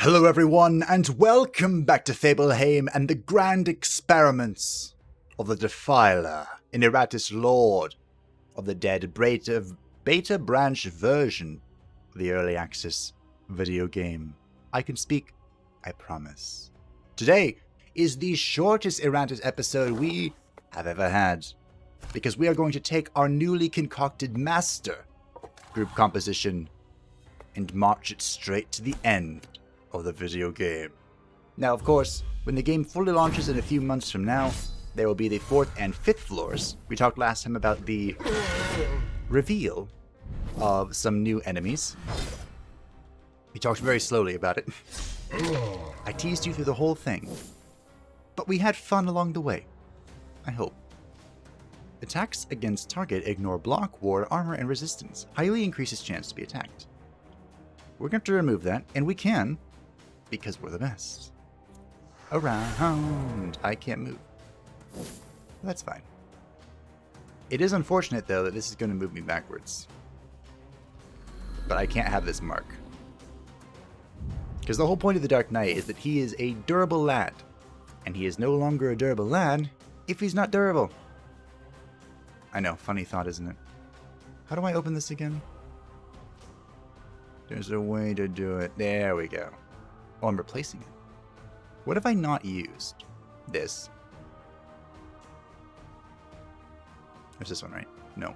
Hello everyone, and welcome back to Fableheim and the grand experiments of the Defiler in Iratus Lord of the Dead beta branch version of the early access video game. I can speak, I promise. Today is the shortest Iratus episode we have ever had, because we are going to take our newly concocted master group composition and march it straight to the end of the video game. Now, of course, when the game fully launches in a few months from now, there will be the 4th and 5th floors. We talked last time about the reveal of some new enemies. We talked very slowly about it. I teased you through the whole thing, but we had fun along the way. I hope. Attacks against target ignore block, ward, armor, and resistance. Highly increases chance to be attacked. We're going to remove that, and we can, because we're the best. Around. I can't move. That's fine. It is unfortunate, though, that this is going to move me backwards. But I can't have this mark. Because the whole point of the Dark Knight is that he is a durable lad. And he is no longer a durable lad if he's not durable. I know, funny thought, isn't it? How do I open this again? There's a way to do it. There we go. Oh, I'm replacing it. What have I not used? This. There's this one, right? No.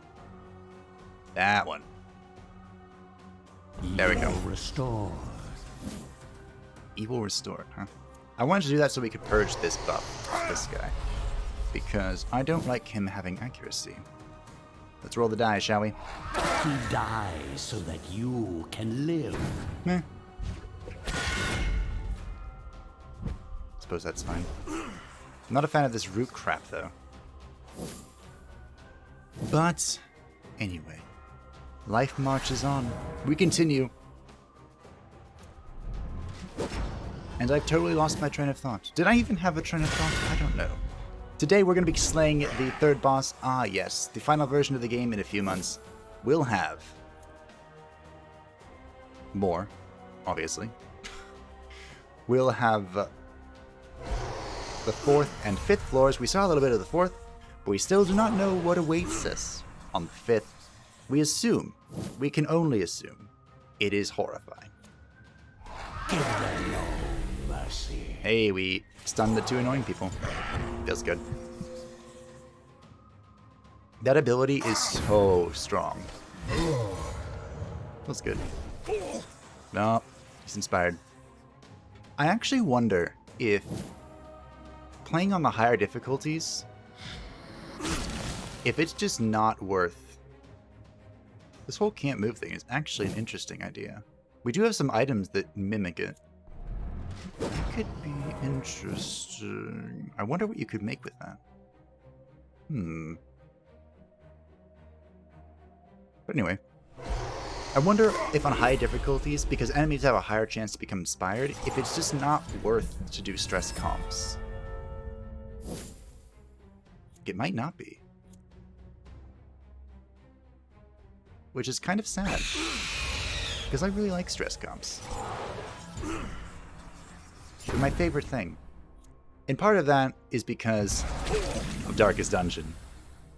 That one. There we go. Restored. Evil restored, huh? I wanted to do that so we could purge this buff, this guy. Because I don't like him having accuracy. Let's roll the die, shall we? He dies so that you can live. Meh. Suppose that's fine. I'm not a fan of this root crap, though. But, anyway. Life marches on. We continue. And I've totally lost my train of thought. Did I even have a train of thought? I don't know. Today we're going to be slaying the third boss. Ah, yes. The final version of the game in a few months will have more, obviously. We'll have the 4th and 5th floors. We saw a little bit of the 4th, but we still do not know what awaits us on the 5th. We assume, we can only assume, it is horrifying. Give them no mercy. Hey, we stunned the 2 annoying people. Feels good. That ability is so strong. Feels good. No, he's inspired. I actually wonder if playing on the higher difficulties, if it's just not worth... This whole can't move thing is actually an interesting idea. We do have some items that mimic it. That could be interesting. I wonder what you could make with that. But anyway. I wonder if on high difficulties, because enemies have a higher chance to become inspired, if it's just not worth to do stress comps. It might not be. Which is kind of sad. Because I really like stress comps. They're my favorite thing. And part of that is because of Darkest Dungeon.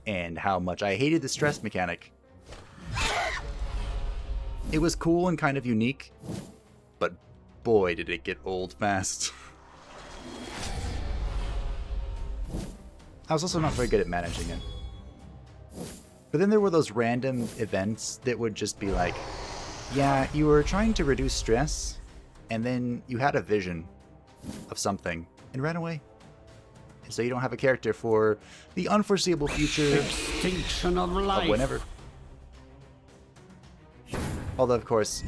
And how much I hated the stress mechanic. It was cool and kind of unique. But boy did it get old fast. I was also not very good at managing it. But then there were those random events that would just be like, yeah, you were trying to reduce stress, and then you had a vision of something and ran away. And so you don't have a character for the unforeseeable future Extinction of life. of whenever. Although, of course,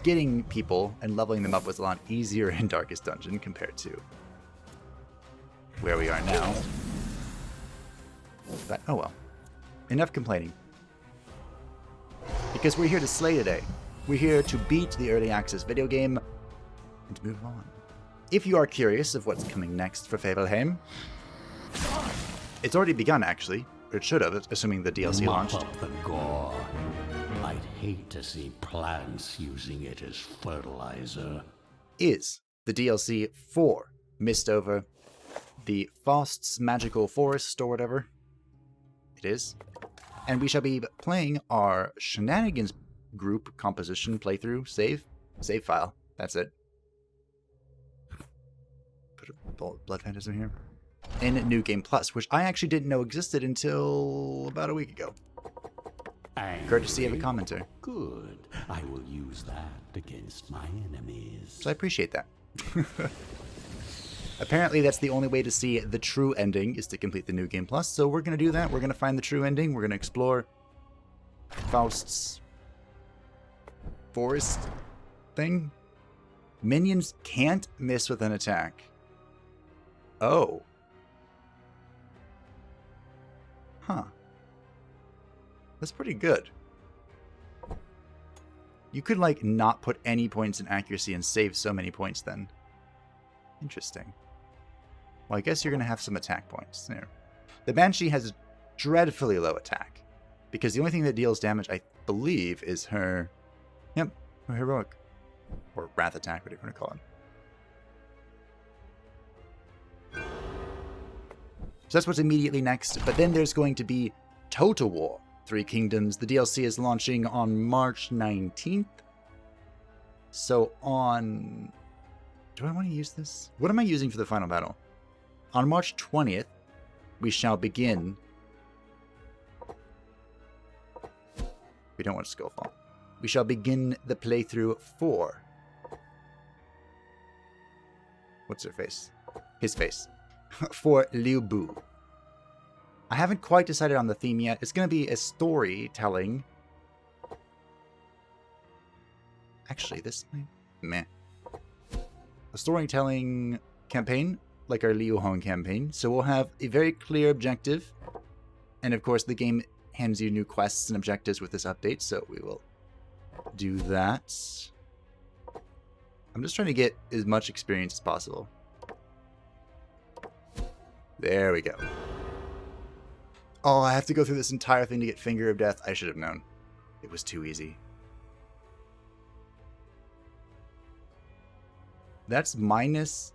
getting people and leveling them up was a lot easier in Darkest Dungeon compared to where we are now. But, oh well. Enough complaining. Because we're here to slay today. We're here to beat the early access video game and move on. If you are curious of what's coming next for Fableheim, it's already begun actually, or it should have, assuming the DLC launched. Mop up the gore. I'd hate to see plants using it as fertilizer. is the DLC for Mistover, the Faust's Magical Forest, or whatever it is. And we shall be playing our Shenanigans group composition playthrough save file. That's it. Put a blood phantasm here. In New Game Plus, which I actually didn't know existed until about a week ago. Angry? Courtesy of a commenter. Good. I will use that against my enemies. So I appreciate that. Apparently that's the only way to see the true ending is to complete the New Game Plus, so we're going to do that. We're going to find the true ending. We're going to explore Faust's forest thing. Minions can't miss with an attack. Oh. Huh. That's pretty good. You could, like, not put any points in accuracy and save so many points then. Interesting. Well, I guess you're going to have some attack points there. The Banshee has dreadfully low attack, because the only thing that deals damage, I believe, is her... Yep, her heroic. Or wrath attack, whatever you want to call it. So that's what's immediately next, but then there's going to be Total War 3 Kingdoms. The DLC is launching on March 19th. So on... Do I want to use this? What am I using for the final battle? On March 20th, we shall begin... We don't want Skullfall. We shall begin the playthrough for... What's her face? His face. For Liu Bu. I haven't quite decided on the theme yet. It's going to be a storytelling. Actually, this might... Meh. A storytelling campaign, like our Liu Hong campaign. So we'll have a very clear objective. And of course, the game hands you new quests and objectives with this update, so we will do that. I'm just trying to get as much experience as possible. There we go. Oh, I have to go through this entire thing to get Finger of Death. I should have known. It was too easy. That's minus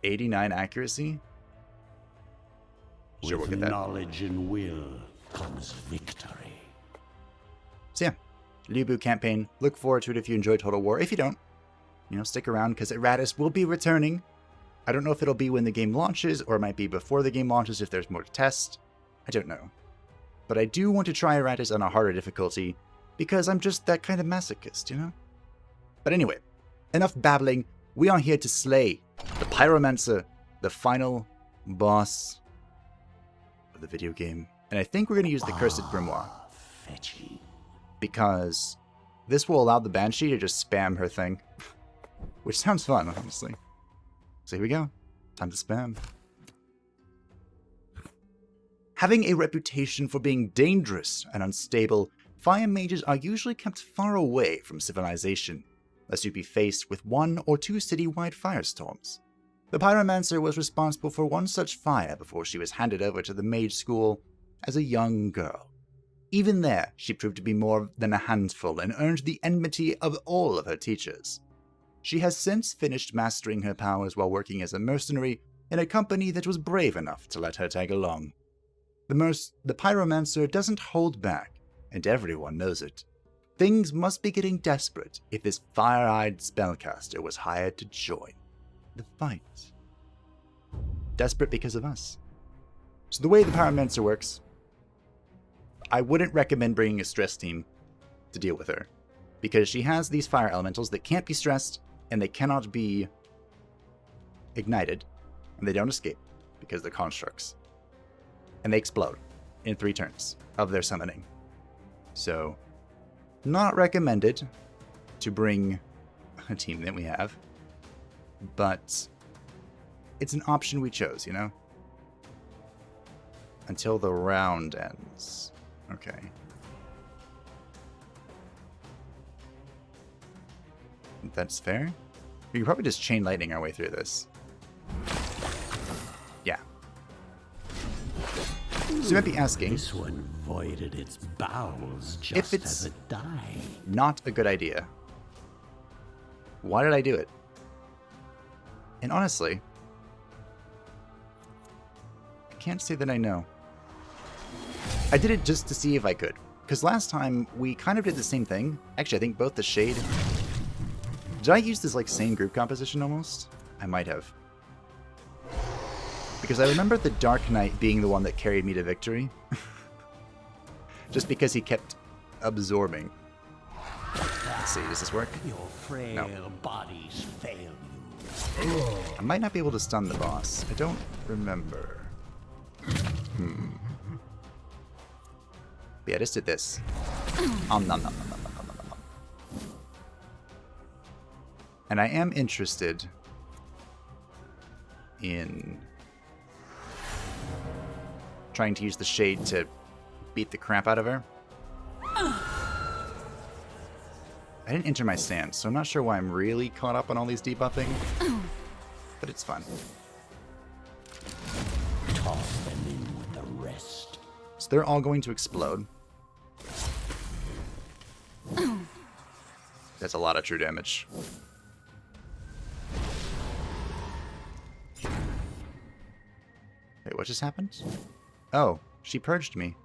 89 accuracy. Sure, we'll get that. With knowledge and will comes victory. So yeah, Liu Bu campaign. Look forward to it if you enjoy Total War. If you don't, stick around because Iratus will be returning. I don't know if it'll be when the game launches or it might be before the game launches if there's more to test. I don't know. But I do want to try Iratus on a harder difficulty because I'm just that kind of masochist, But anyway, enough babbling. We are here to slay the Pyromancer, the final boss of the video game. And I think we're going to use the Cursed Grimoire. Fetching. Because this will allow the Banshee to just spam her thing. Which sounds fun, honestly. So here we go. Time to spam. Having a reputation for being dangerous and unstable, fire mages are usually kept far away from civilization, lest you be faced with 1 or 2 city-wide firestorms. The Pyromancer was responsible for one such fire before she was handed over to the mage school as a young girl. Even there, she proved to be more than a handful and earned the enmity of all of her teachers. She has since finished mastering her powers while working as a mercenary in a company that was brave enough to let her tag along. The Pyromancer doesn't hold back, and everyone knows it. Things must be getting desperate if this fire-eyed spellcaster was hired to join the fight. Desperate because of us. So the way the Pyromancer works, I wouldn't recommend bringing a stress team to deal with her, because she has these fire elementals that can't be stressed, and they cannot be ignited, and they don't escape because they're constructs. And they explode in 3 turns of their summoning. So, not recommended to bring a team that we have, but it's an option we chose, Until the round ends. Okay. That's fair. We could probably just chain lightning our way through this. Yeah. So you might be asking... This one voided its bowels just if it's as it died. not a good idea Why did I do it? And honestly, I can't say that I know. I did it just to see if I could. Because last time, we kind of did the same thing. Actually, I think both the Shade... Did I use this, like, same group composition almost? I might have. Because I remember the Dark Knight being the one that carried me to victory. Just because he kept absorbing. Let's see, does this work? Your frail No. bodies fail you. I might not be able to stun the boss. I don't remember. But yeah, I just did this. Nom nom nom nom nom nom nom nom. And I am interested in trying to use the Shade to beat the crap out of her. I didn't enter my stance, so I'm not sure why I'm really caught up on all these debuffing. But it's fun. Toss them in with the rest. So they're all going to explode. That's a lot of true damage. Wait, what just happened? Oh, she purged me.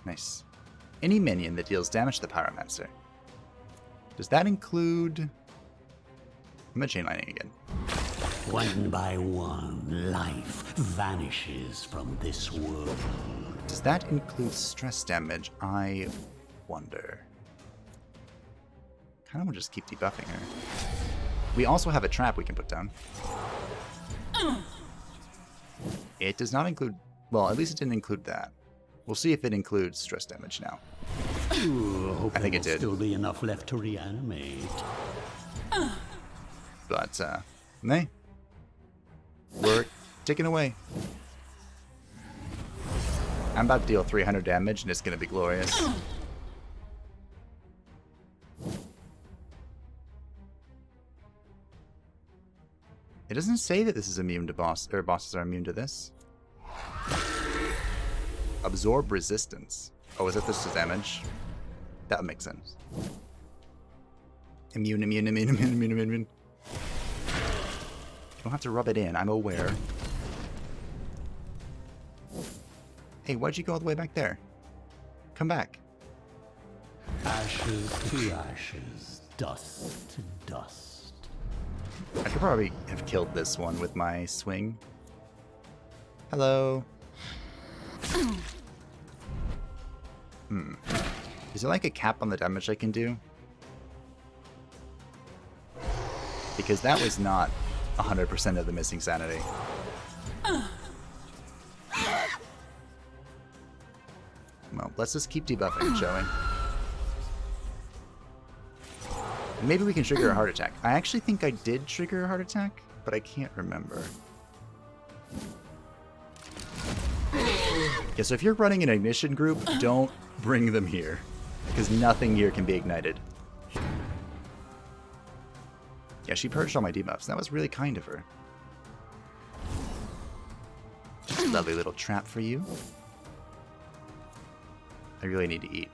Nice. Any minion that deals damage to the Pyromancer. Does that include... I'm chainlining again. One by one, life vanishes from this world. Does that include stress damage? I wonder. Kind of want to just keep debuffing her. We also have a trap we can put down. It does not include... Well, at least it didn't include that. We'll see if it includes stress damage now. Ooh, I think it did. Still be enough left to reanimate. But, nay. We're ticking away. I'm about to deal 300 damage, and it's going to be glorious. It doesn't say that this is immune to bosses are immune to this. Absorb resistance. Oh, is that this is damage? That would make sense. Immune. You don't have to rub it in, I'm aware. Hey, why'd you go all the way back there? Come back. Ashes to ashes, dust to dust. I could probably have killed this one with my swing. Hello. Is there like a cap on the damage I can do? Because that was not 100% of the missing sanity. Well, let's just keep debuffing, shall we? Maybe we can trigger a heart attack. I actually think I did trigger a heart attack, but I can't remember. Yeah, so if you're running an ignition group, don't bring them here. Because nothing here can be ignited. Yeah, she purged all my debuffs. That was really kind of her. Lovely little trap for you. I really need to eat.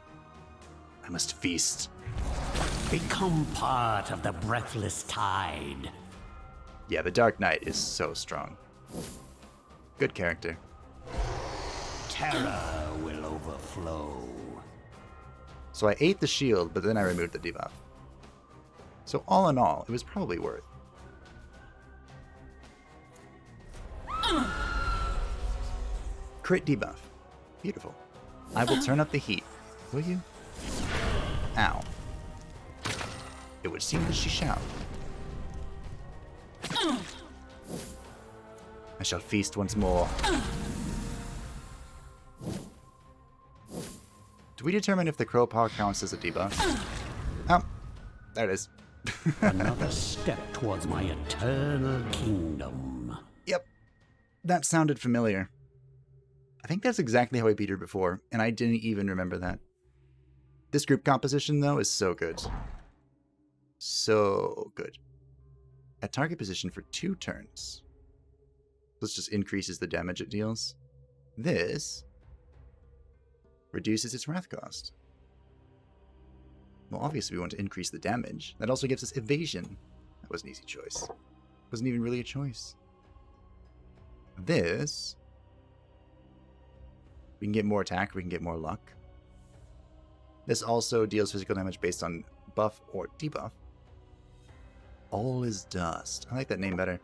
I must feast. Become part of the breathless tide. Yeah, the Dark Knight is so strong. Good character. Terror will overflow. So I ate the shield, but then I removed the debuff. So all in all, it was probably worth. Crit debuff. Beautiful. I will turn up the heat. Will you? Ow. It would seem that she shall. I shall feast once more. Do we determine if the crow paw counts as a debuff? Oh, there it is. Another step towards my eternal kingdom. Yep, that sounded familiar. I think that's exactly how I beat her before, and I didn't even remember that. This group composition, though, is so good. So good. At target position for 2 turns. This just increases the damage it deals. This reduces its wrath cost. Well, obviously we want to increase the damage. That also gives us evasion. That was an easy choice. Wasn't even really a choice. This... we can get more attack, we can get more luck. This also deals physical damage based on buff or debuff. All is dust. I like that name better.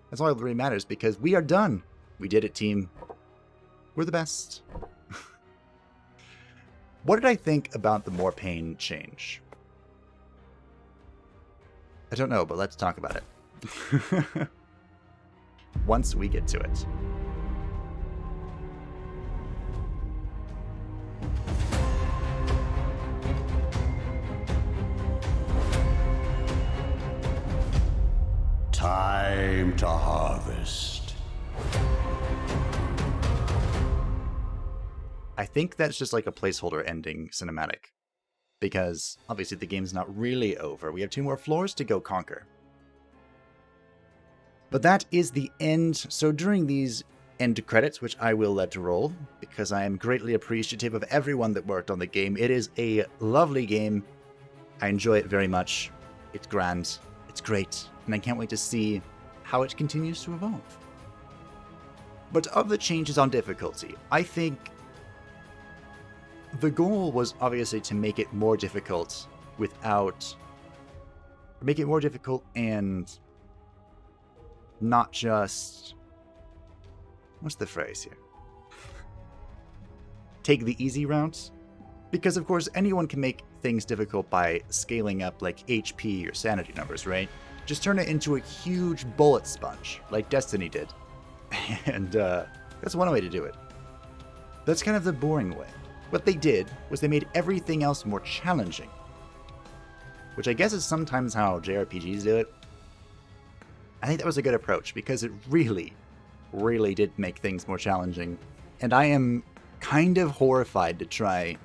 That's all that really matters because we are done. We did it, team. We're the best. What did I think about the more pain change? I don't know, but let's talk about it. Once we get to it. Time to harvest. I think that's just like a placeholder ending cinematic. Because, obviously, the game's not really over. We have 2 more floors to go conquer. But that is the end. So during these end credits, which I will let roll, because I am greatly appreciative of everyone that worked on the game. It is a lovely game. I enjoy it very much. It's grand. It's great. And I can't wait to see how it continues to evolve. But of the changes on difficulty, I think the goal was obviously to make it more difficult without... make it more difficult and not just... what's the phrase here? Take the easy route? Because of course anyone can make things difficult by scaling up like HP or sanity numbers, right? Just turn it into a huge bullet sponge, like Destiny did. And that's one way to do it. That's kind of the boring way. What they did was they made everything else more challenging. Which I guess is sometimes how JRPGs do it. I think that was a good approach because it really, really did make things more challenging. And I am kind of horrified to try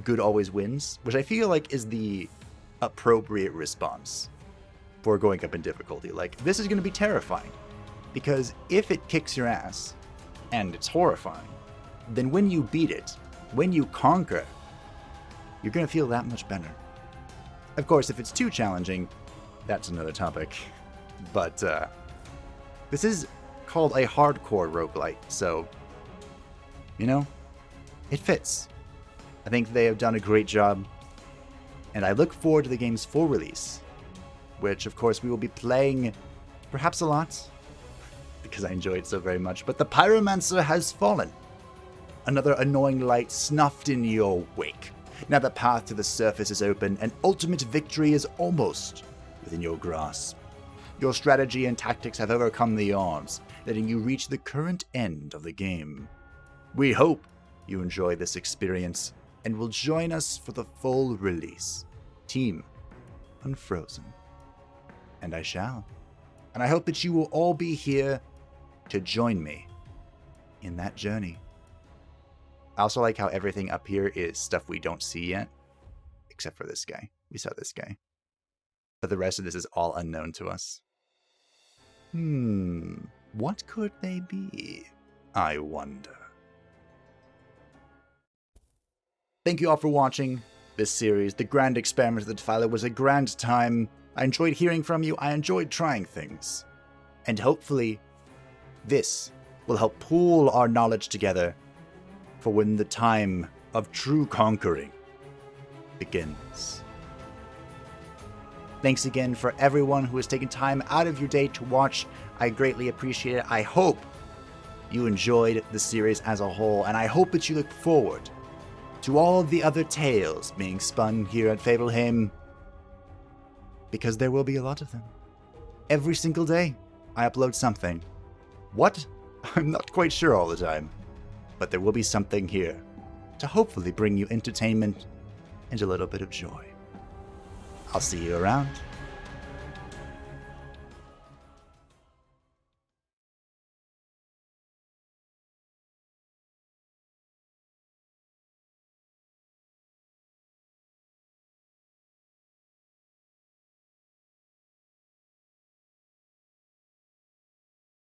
good always wins, which I feel like is the appropriate response for going up in difficulty. Like, this is going to be terrifying. Because if it kicks your ass, and it's horrifying, then when you beat it, when you conquer, you're going to feel that much better. Of course, if it's too challenging, that's another topic. But this is called a hardcore roguelite, so, you know, it fits. I think they have done a great job, and I look forward to the game's full release, which, of course, we will be playing perhaps a lot, because I enjoy it so very much. But the Pyromancer has fallen. Another annoying light snuffed in your wake. Now the path to the surface is open, and ultimate victory is almost within your grasp. Your strategy and tactics have overcome the odds, letting you reach the current end of the game. We hope you enjoy this experience, and will join us for the full release. Team Unfrozen. And I shall. And I hope that you will all be here to join me in that journey. I also like how everything up here is stuff we don't see yet, except for this guy. We saw this guy. But the rest of this is all unknown to us. What could they be? I wonder. Thank you all for watching this series. The Grand Experiment of the Defiler was a grand time. I enjoyed hearing from you. I enjoyed trying things. And hopefully, this will help pool our knowledge together for when the time of true conquering begins. Thanks again for everyone who has taken time out of your day to watch. I greatly appreciate it. I hope you enjoyed the series as a whole, and I hope that you look forward to all of the other tales being spun here at Fableheim, because there will be a lot of them. Every single day, I upload something. What? I'm not quite sure all the time, but there will be something here to hopefully bring you entertainment and a little bit of joy. I'll see you around.